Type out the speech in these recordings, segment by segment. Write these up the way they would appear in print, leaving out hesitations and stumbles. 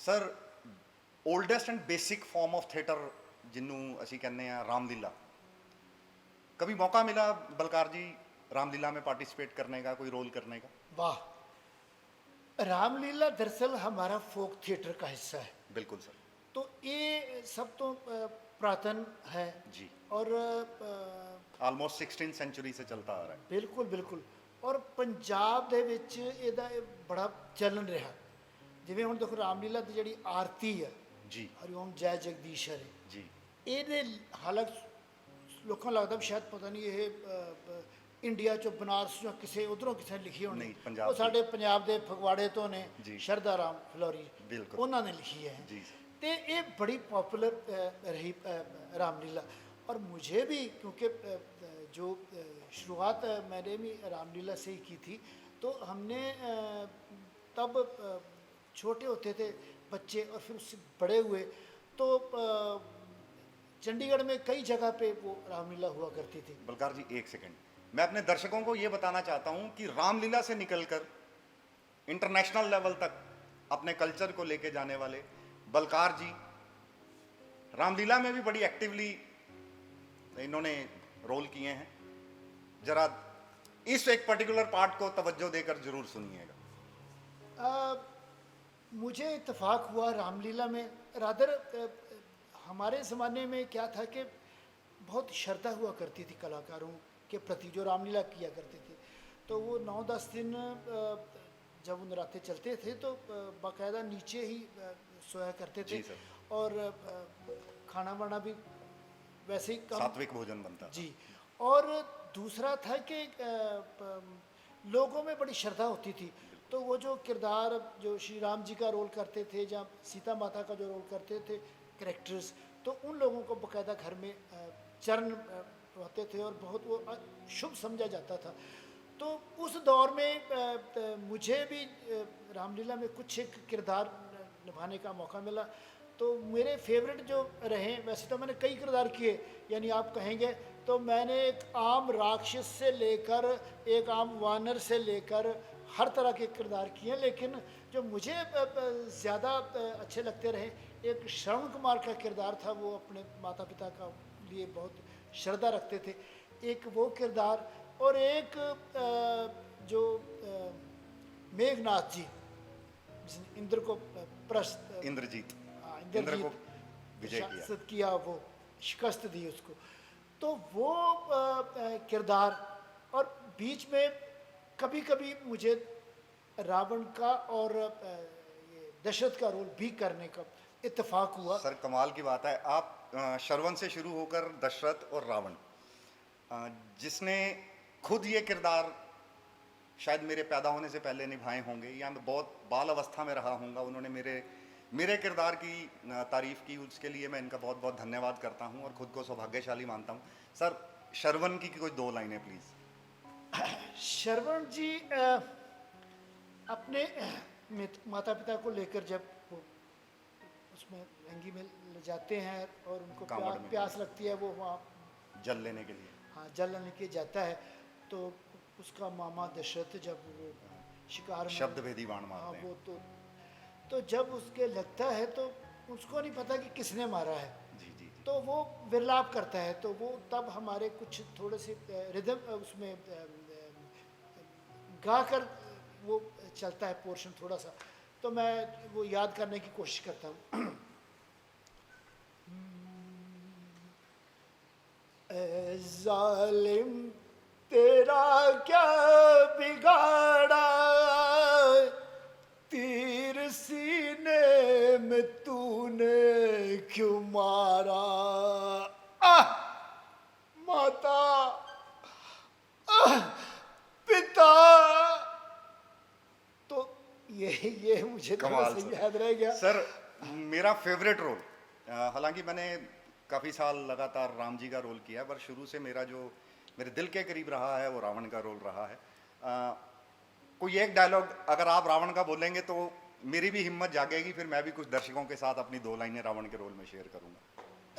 Sir oldest and basic form of theatre जिन्हों असी कहने हैं रामलीला, कभी मौका मिला बलकार जी रामलीला में पार्टिसिपेट करने का, कोई रोल करने का? वाह, रामलीला दरअसल हमारा फोक थिएटर का हिस्सा है। बिल्कुल सर। तो ये सब तो पुरातन है जी। और ऑलमोस्ट 16th सेंचुरी से चलता आ रहा है। बिल्कुल बिल्कुल। और पंजाब ਦੇ ਵਿੱਚ ਇਹਦਾ ਬੜਾ ਚੱਲਣ ਰਿਹਾ। ਜਿਵੇਂ ਹੁਣ ਦੇਖੋ ਰਾਮਲੀਲਾ ਦੀ ਜਿਹੜੀ ਆਰਤੀ ਹੈ जी ਹਰੀ ਓਮ ਜੈ ਜਗਦੀਸ਼ ਹਰੇ, जी ਇਹਦੇ ਹਾਲਾਂਕਿ ਲੋਕਾਂ ਨੂੰ ਲੱਗਦਾ ਵੀ ਸ਼ਾਇਦ ਪਤਾ ਨਹੀਂ ਇਹ ਇੰਡੀਆ ਚੋਂ ਬਨਾਰਸ ਜਾਂ ਕਿਸੇ ਉਧਰੋਂ ਕਿਸੇ ਨੇ ਲਿਖੀ ਹੋਣੀ। ਨਹੀਂ, ਪੰਜਾਬ ਉਹ ਸਾਡੇ ਪੰਜਾਬ ਦੇ ਫਗਵਾੜੇ ਤੋਂ ਨੇ, ਜੀ। ਸ਼ਰਧਾ ਰਾਮ ਫਲੋਰੀ, ਬਿਲਕੁਲ। ਉਹਨਾਂ ਨੇ ਲਿਖੀ है। जी तो ये बड़ी पॉपुलर रही रामलीला। और मुझे भी क्योंकि जो शुरुआत मैंने भी रामलीला से ही की थी, तो हमने तब छोटे होते थे बच्चे और फिर उससे बड़े हुए तो चंडीगढ़ में कई जगह पे वो रामलीला हुआ करती थी। बलकार जी एक सेकंड, मैं अपने दर्शकों को ये बताना चाहता हूं कि रामलीला से निकलकर इंटरनेशनल लेवल तक अपने कल्चर को लेके जाने वाले बलकार जी रामलीला में भी बड़ी एक्टिवली इन्होंने रोल किए हैं। जरा इस एक पर्टिकुलर पार्ट को तवज्जो देकर जरूर सुनिएगा। मुझे इत्तेफाक हुआ रामलीला में, रादर हमारे ज़माने में क्या था कि बहुत श्रद्धा हुआ करती थी कलाकारों के प्रति जो रामलीला किया करते थे। तो वो 9-10 दिन जब नराते चलते थे तो बाकायदा नीचे ही सोया करते थे और खाना वाना भी वैसे ही सात्विक भोजन बनता जी। और दूसरा था कि लोगों में बड़ी श्रद्धा होती थी। तो वो जो किरदार जो श्री राम जी का रोल करते थे या सीता माता का जो रोल करते थे कैरेक्टर्स, तो उन लोगों को बाकायदा घर में चरण होते थे और बहुत वो शुभ समझा जाता था। तो उस दौर में मुझे भी रामलीला में कुछ एक किरदार निभाने का मौका मिला। तो मेरे फेवरेट जो रहे, वैसे तो मैंने कई किरदार किए, यानी आप कहेंगे तो मैंने एक आम राक्षस से लेकर एक आम वानर से लेकर हर तरह के किरदार किए, लेकिन जो मुझे ज़्यादा अच्छे लगते रहे, एक श्रवण कुमार का किरदार था। वो अपने माता पिता का लिए बहुत श्रद्धा रखते थे, एक वो किरदार। और एक जो मेघनाथ जी जिसने इंद्र को इंद्रजीत इंद्र को विजय किया, वो शिकस्त दी उसको। तो वो किरदार, और बीच में कभी कभी मुझे रावण का और दशरथ का रोल भी करने का इत्तेफाक हुआ। सर कमाल की बात है, आप श्रवण से शुरू होकर दशरथ और रावण, जिसने खुद ये किरदार शायद मेरे पैदा होने से पहले निभाए होंगे या मैं बहुत बाल अवस्था में रहा हूँगा, उन्होंने मेरे किरदार की तारीफ़ की, उसके लिए मैं इनका बहुत बहुत धन्यवाद करता हूँ और ख़ुद को सौभाग्यशाली मानता हूँ। सर श्रवण की कोई 2 लाइनें प्लीज़। श्रवण जी अपने माता पिता को लेकर जब वो उसमें लंगी में ले जाते हैं और उनको प्यास लगती है, वो वहाँ जल लेने के लिए, हाँ जल लेने के जाता है, तो उसका मामा दशरथ जब वो शिकार शब्द भेदी बाण मारते हैं, वो तो जब उसके लगता है तो उसको नहीं पता कि किसने मारा है। जी जी, जी। तो वो विरलाप करता है। तो वो तब हमारे कुछ थोड़े से रिदम उसमें गा कर वो चलता है पोर्शन थोड़ा सा, तो मैं वो याद करने की कोशिश करता हूँ। ए जालिम तेरा क्या बिगाड़ा, तीर सीने में तूने क्यों मारा, माता पिता। तो ये मुझे थोड़ा सा याद रह गया। सर मेरा फेवरेट रोल, हालांकि मैंने काफ़ी साल लगातार राम जी का रोल किया, पर शुरू से मेरा जो मेरे दिल के करीब रहा है वो रावण का रोल रहा है। कोई एक डायलॉग अगर आप रावण का बोलेंगे तो मेरी भी हिम्मत जागेगी, फिर मैं भी कुछ दर्शकों के साथ अपनी 2 लाइनें रावण के रोल में शेयर करूंगा।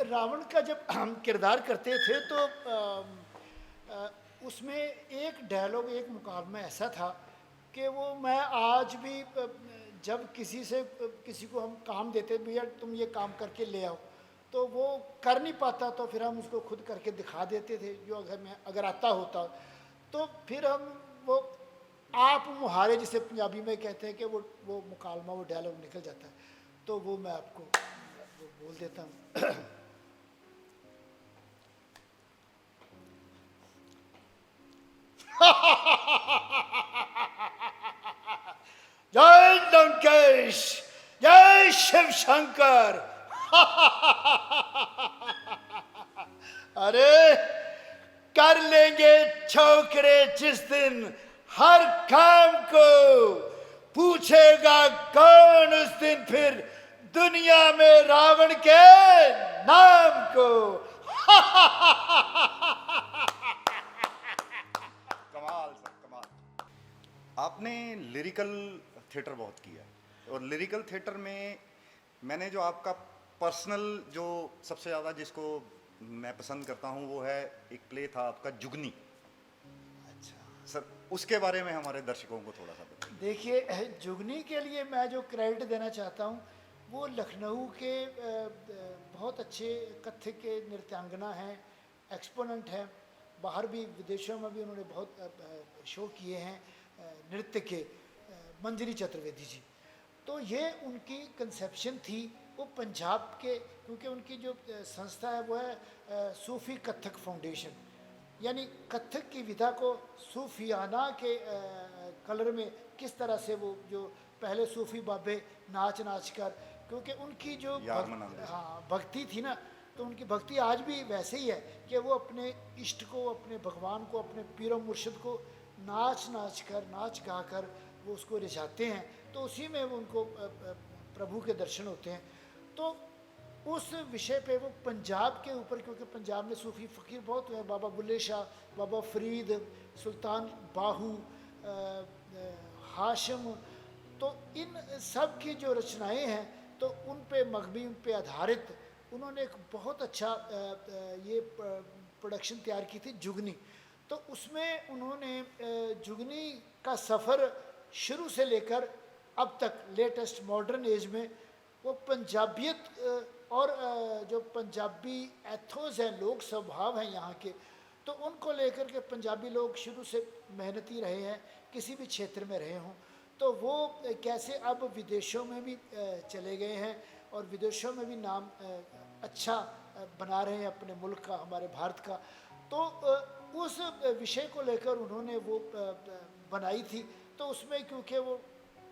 रावण का जब हम किरदार करते थे तो उसमें एक डायलॉग, एक मुकाबला ऐसा था कि वो मैं आज भी जब किसी को हम काम देते भैया तुम ये काम करके ले आओ, तो वो कर नहीं पाता तो फिर हम उसको खुद करके दिखा देते थे, जो अगर आता होता तो फिर हम वो आप मुहारे जिसे पंजाबी में कहते हैं कि वो मुकालमा, वो डायलॉग निकल जाता है, तो वो मैं आपको वो बोल देता हूँ। जय लंकेश, जय शिव शंकर। अरे कर लेंगे छोकरे जिस दिन हर काम को, पूछेगा कौन उस दिन फिर दुनिया में रावण के नाम को। कमाल सर, कमाल। आपने लिरिकल थिएटर बहुत किया है, और लिरिकल थिएटर में मैंने जो आपका पर्सनल जो सबसे ज़्यादा जिसको मैं पसंद करता हूँ वो है एक प्ले था आपका जुगनी। अच्छा सर उसके बारे में हमारे दर्शकों को थोड़ा सा बताइए। देखिए, जुगनी के लिए मैं जो क्रेडिट देना चाहता हूँ वो लखनऊ के बहुत अच्छे कथक के नृत्यांगना हैं, एक्सपोनेंट हैं, बाहर भी विदेशों में भी उन्होंने बहुत शो किए हैं नृत्य के, मंजरी चतुर्वेदी जी। तो ये उनकी कंसेप्शन थी, वो पंजाब के, क्योंकि उनकी जो संस्था है वो है सूफ़ी कथक फाउंडेशन, यानी कथक की विधा को सूफियाना के कलर में किस तरह से वो जो पहले सूफी बाबे नाच नाच कर, क्योंकि उनकी जो भक्ति थी ना, तो उनकी भक्ति आज भी वैसे ही है कि वो अपने इष्ट को, अपने भगवान को, अपने पीर मुर्शिद को नाच नाच कर, नाच गा कर वो उसको रिझाते हैं, तो उसी में वो उनको प्रभु के दर्शन होते हैं। तो उस विषय पे वो पंजाब के ऊपर, क्योंकि पंजाब में सूफ़ी फ़कीर बहुत हुए, बाबा बुल्ले शाह, बाबा फरीद, सुल्तान बाहू, हाशिम, तो इन सब की जो रचनाएं हैं तो उन पे मगबी, उन पे आधारित उन्होंने एक बहुत अच्छा ये प्रोडक्शन तैयार की थी जुगनी। तो उसमें उन्होंने जुगनी का सफ़र शुरू से लेकर अब तक लेटेस्ट मॉडर्न एज में वो पंजाबियत और जो पंजाबी एथोस हैं, लोक स्वभाव हैं यहाँ के, तो उनको लेकर के पंजाबी लोग शुरू से मेहनती रहे हैं, किसी भी क्षेत्र में रहे हों, तो वो कैसे अब विदेशों में भी चले गए हैं और विदेशों में भी नाम अच्छा बना रहे हैं अपने मुल्क का, हमारे भारत का। तो उस विषय को लेकर उन्होंने वो बनाई थी। तो उसमें क्योंकि वो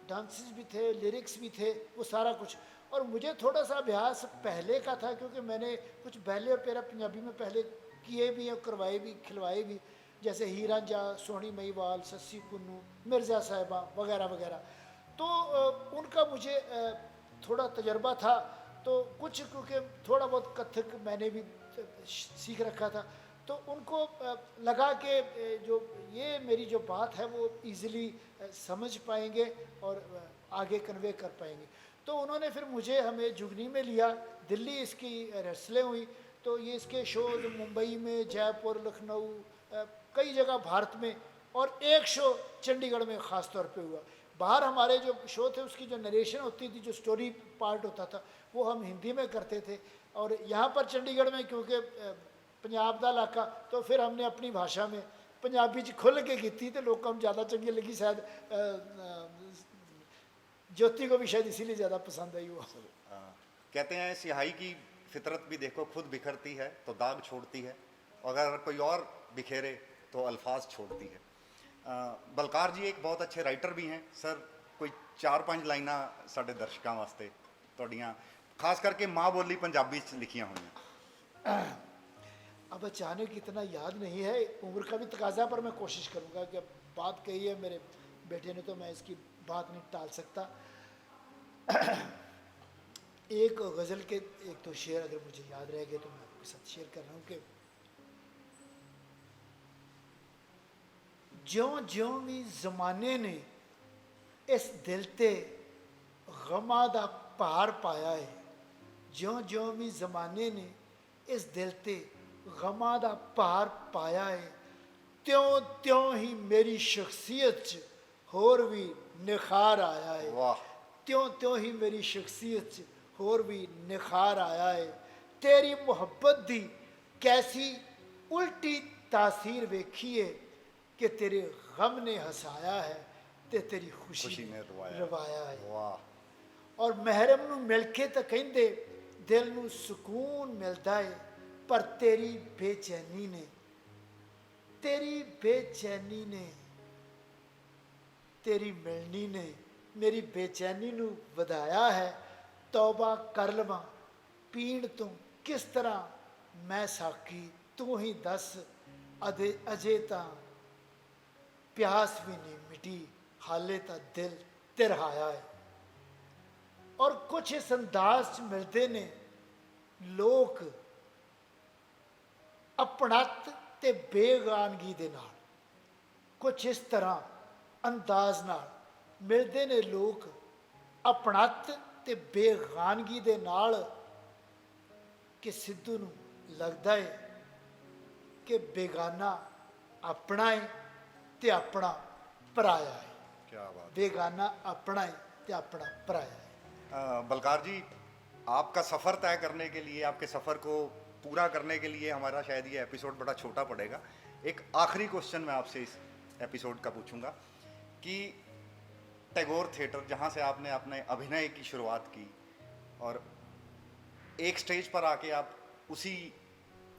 डांसेस भी थे, लिरिक्स भी थे, वो सारा कुछ, और मुझे थोड़ा सा अभ्यास पहले का था क्योंकि मैंने कुछ बैले पैरा पंजाबी में पहले किए भी हैं, करवाए भी, खिलवाए भी, जैसे हीरा जा, सोहनी महिवाल, सस्सी पुन्नू, मिर्ज़ा साहिबा वगैरह वगैरह। तो उनका मुझे थोड़ा तजर्बा था, तो कुछ क्योंकि थोड़ा बहुत कथक मैंने भी सीख रखा था, तो उनको लगा कि जो ये मेरी जो बात है वो इजीली समझ पाएंगे और आगे कन्वे कर पाएंगे। तो उन्होंने फिर हमें जुगनी में लिया, दिल्ली इसकी रिहर्सलें हुई, तो ये इसके शोज मुंबई में, जयपुर, लखनऊ, कई जगह भारत में, और एक शो चंडीगढ़ में ख़ास तौर पे हुआ। बाहर हमारे जो शो थे उसकी जो नरेशन होती थी, जो स्टोरी पार्ट होता था, वो हम हिंदी में करते थे, और यहाँ पर चंडीगढ़ में क्योंकि पंजाब का इलाका, तो फिर हमने अपनी भाषा में पंजाबी च खुल के की थी, तो लोगों को ज़्यादा चंगी लगी, शायद ज्योति को भी शायद इसीलिए ज़्यादा पसंद आई वो। कहते हैं सिहाई की फितरत भी देखो खुद बिखरती है तो दाग छोड़ती है, अगर कोई और बिखेरे तो अल्फाज छोड़ती है। बलकार जी एक बहुत अच्छे राइटर भी हैं सर, कोई 4-5 लाइना साढ़े दर्शकों वास्ते तुहाड़ियां, खास करके माँ बोली पंजाबी च लिखियां हुई। अब अचानक इतना याद नहीं है, उम्र का भी तकाजा, पर मैं कोशिश करूँगा कि बात कही है मेरे बेटे ने तो मैं इसकी बात नहीं टाल सकता। एक गज़ल के एक तो शेर अगर मुझे याद रह गए तो मैं आपके साथ शेयर कर रहा हूँ कि ज्यों ज्यों भी ज़माने ने इस दिल ते गमा दा भार पाया है, ज्यों ज्यों भी ज़माने ने इस दिल ते गमा दा भार पाया है, त्यों त्यों ही मेरी शख्सियत च होर भी निखार आया है। वाह, त्यों त्यों ही मेरी शख्सियत 'ਚ ਹੋਰ ਵੀ ਨਿਖਾਰ ਆਇਆ ਹੈ। ਤੇਰੀ ਮੁਹੱਬਤ ਦੀ ਕੈਸੀ ਉਲਟੀ ਤਾਸੀਰ ਵੇਖੀਏ ਕਿ ਤੇਰੇ ਗਮ ਨੇ ਹਸਾਇਆ ਹੈ ਤੇ ਤੇਰੀ खुशी ਖੁਸ਼ੀ ने ਨੇ रवाया ਰਵਾਇਆ ਹੈ। वाह। ਔਰ ਮਹਿਰਮ ਨੂੰ ਮਿਲ ਕੇ ਤਾਂ ਕਹਿੰਦੇ ਦਿਲ ਨੂੰ ਸਕੂਨ ਮਿਲਦਾ ਹੈ, ਪਰ ਤੇਰੀ ਬੇਚੈਨੀ ਨੇ ਤੇਰੀ ਮਿਲਣੀ ਨੇ ਮੇਰੀ ਬੇਚੈਨੀ ਨੂੰ ਵਧਾਇਆ ਹੈ। ਤੌਬਾ ਕਰ ਲਵਾਂ ਪੀਣ ਤੋਂ ਕਿਸ ਤਰ੍ਹਾਂ ਮੈਂ ਸਾਕੀ, ਤੂੰ ਹੀ ਦੱਸ ਅਜੇ ਤਾਂ ਪਿਆਸ ਵੀ ਨਹੀਂ ਮਿਟੀ, ਹਾਲੇ ਤਾਂ ਦਿਲ ਤਿਰਹਾਇਆ ਹੈ। ਔਰ ਕੁਛ ਇਸ ਅੰਦਾਜ਼ 'ਚ ਮਿਲਦੇ ਨੇ ਲੋਕ ਆਪਣਤ ਤੇ ਬੇਗਾਨਗੀ ਦੇ ਨਾਲ, ਕੁਛ ਇਸ ਤਰ੍ਹਾਂ ਅੰਦਾਜ਼ ਨਾਲ ਮਿਲਦੇ ਨੇ ਲੋਕ ਆਪਣਤ ਤੇ ਬੇਗਾਨਗੀ ਦੇ ਨਾਲ ਕਿ ਸਿੱਧੂ ਨੂੰ ਲੱਗਦਾ ਹੈ ਕਿ ਬੇਗਾਨਾ ਆਪਣਾ ਹੈ ਤੇ ਆਪਣਾ ਪਰਾਇਆ ਹੈ। क्या बात। ਬੇਗਾਨਾ ਆਪਣਾ ਹੈ ਤੇ ਆਪਣਾ ਪਰਾਇਆ ਹੈ। बलकार जी, आपका सफ़र तय करने के लिए, आपके सफ़र को पूरा करने के लिए हमारा शायद ये एपिसोड बड़ा छोटा पड़ेगा। एक आखिरी क्वेश्चन मैं आपसे इस एपिसोड का पूछूंगा कि टैगोर थिएटर, जहाँ से आपने अपने अभिनय की शुरुआत की और एक स्टेज पर आके आप उसी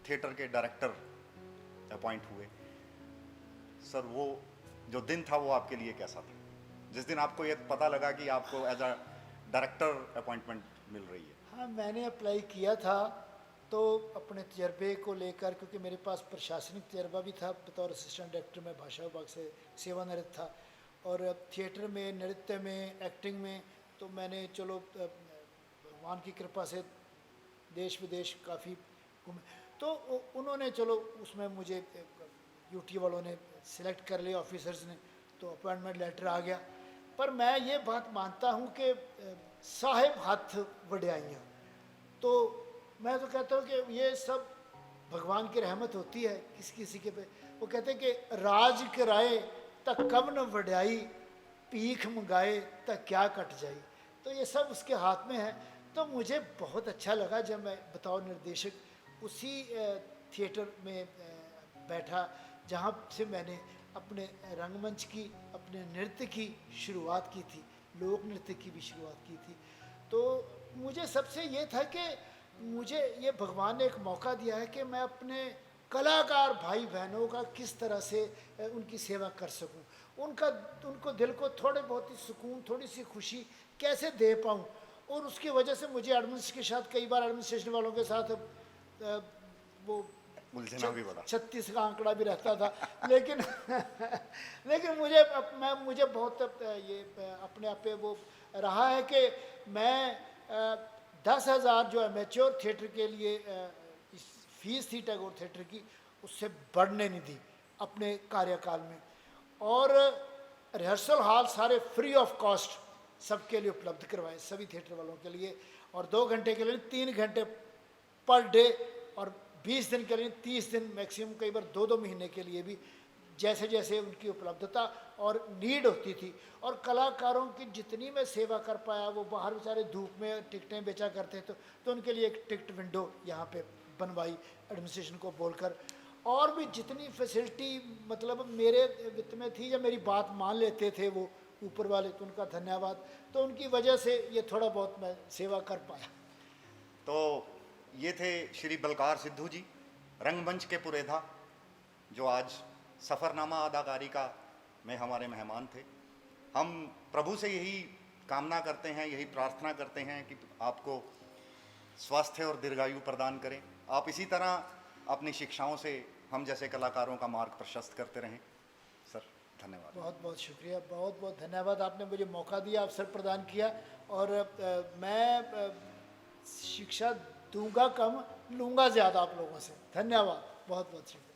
थिएटर के डायरेक्टर अपॉइंट हुए, सर वो जो दिन था वो आपके लिए कैसा था, जिस दिन आपको ये पता लगा कि आपको एज अ डायरेक्टर अपॉइंटमेंट मिल रही है? हाँ, मैंने अप्लाई किया था तो अपने तजर्बे को लेकर, क्योंकि मेरे पास प्रशासनिक तजर्बा भी था, बतौर असिस्टेंट डायरेक्टर मैं भाषा विभाग से सेवानिवृत्त था, और थिएटर में, नृत्य में, एक्टिंग में तो मैंने चलो भगवान की कृपा से देश विदेश काफ़ी घूमे, तो उन्होंने चलो उसमें मुझे यूटी वालों ने सिलेक्ट कर लिया, ऑफिसर्स ने, तो अपॉइंटमेंट लेटर आ गया। पर मैं ये बात मानता हूँ कि साहिब हाथ वड्याइयाँ, तो मैं तो कहता हूँ कि ये सब भगवान की रहमत होती है किसी किसी के पे। वो कहते हैं कि राज कराए तक कब न वड्याई, भीख मंगाए तक क्या कट जाई, तो ये सब उसके हाथ में है। तो मुझे बहुत अच्छा लगा जब मैं बतौर निर्देशक उसी थिएटर में बैठा जहाँ से मैंने अपने रंगमंच की, अपने नृत्य की शुरुआत की थी, लोक नृत्य की भी शुरुआत की थी। तो मुझे सबसे ये था कि मुझे ये भगवान ने एक मौका दिया है कि मैं अपने कलाकार भाई बहनों का किस तरह से उनकी सेवा कर सकूं, उनको दिल को थोड़े बहुत ही सुकून, थोड़ी सी खुशी कैसे दे पाऊं। और उसकी वजह से मुझे एडमिनिस्ट्रेशन के साथ, कई बार एडमिनिस्ट्रेशन वालों के साथ वो उलझना भी बड़ा 36 का आंकड़ा भी रहता था, लेकिन लेकिन मुझे बहुत ये अपने आप पे वो रहा है कि मैं 10,000 जो एमेच्योर थिएटर के लिए फीस थी टैगोर थिएटर की, उससे बढ़ने नहीं दी अपने कार्यकाल में। और रिहर्सल हॉल सारे फ्री ऑफ कॉस्ट सबके लिए उपलब्ध करवाए, सभी थिएटर वालों के लिए, और 2 घंटे के लिए 3 घंटे पर डे, और 20 दिन के लिए 30 दिन मैक्सिमम, कई बार 2-2 महीने के लिए भी, जैसे जैसे उनकी उपलब्धता और नीड होती थी। और कलाकारों की जितनी मैं सेवा कर पाया, वो बाहर बेचारे धूप में टिकटें बेचा करते तो उनके लिए एक टिकट विंडो यहाँ पे बनवाई एडमिनिस्ट्रेशन को बोलकर। और भी जितनी फैसिलिटी मतलब मेरे वित्त में थी, या मेरी बात मान लेते थे वो ऊपर वाले, तो उनका धन्यवाद। तो उनकी वजह से ये थोड़ा बहुत मैं सेवा कर पाया। तो ये थे श्री बलकार सिद्धू जी, रंगमंच के पुरेधा, जो आज सफ़रनामा अदाकारी का में हमारे मेहमान थे। हम प्रभु से यही कामना करते हैं, यही प्रार्थना करते हैं कि आपको स्वास्थ्य और दीर्घायु प्रदान करें। आप इसी तरह अपनी शिक्षाओं से हम जैसे कलाकारों का मार्ग प्रशस्त करते रहें। सर धन्यवाद। बहुत बहुत शुक्रिया, बहुत बहुत धन्यवाद, आपने मुझे मौका दिया, अवसर प्रदान किया। और मैं शिक्षा दूंगा कम, लूँगा ज़्यादा आप लोगों से। धन्यवाद, बहुत बहुत शुक्रिया।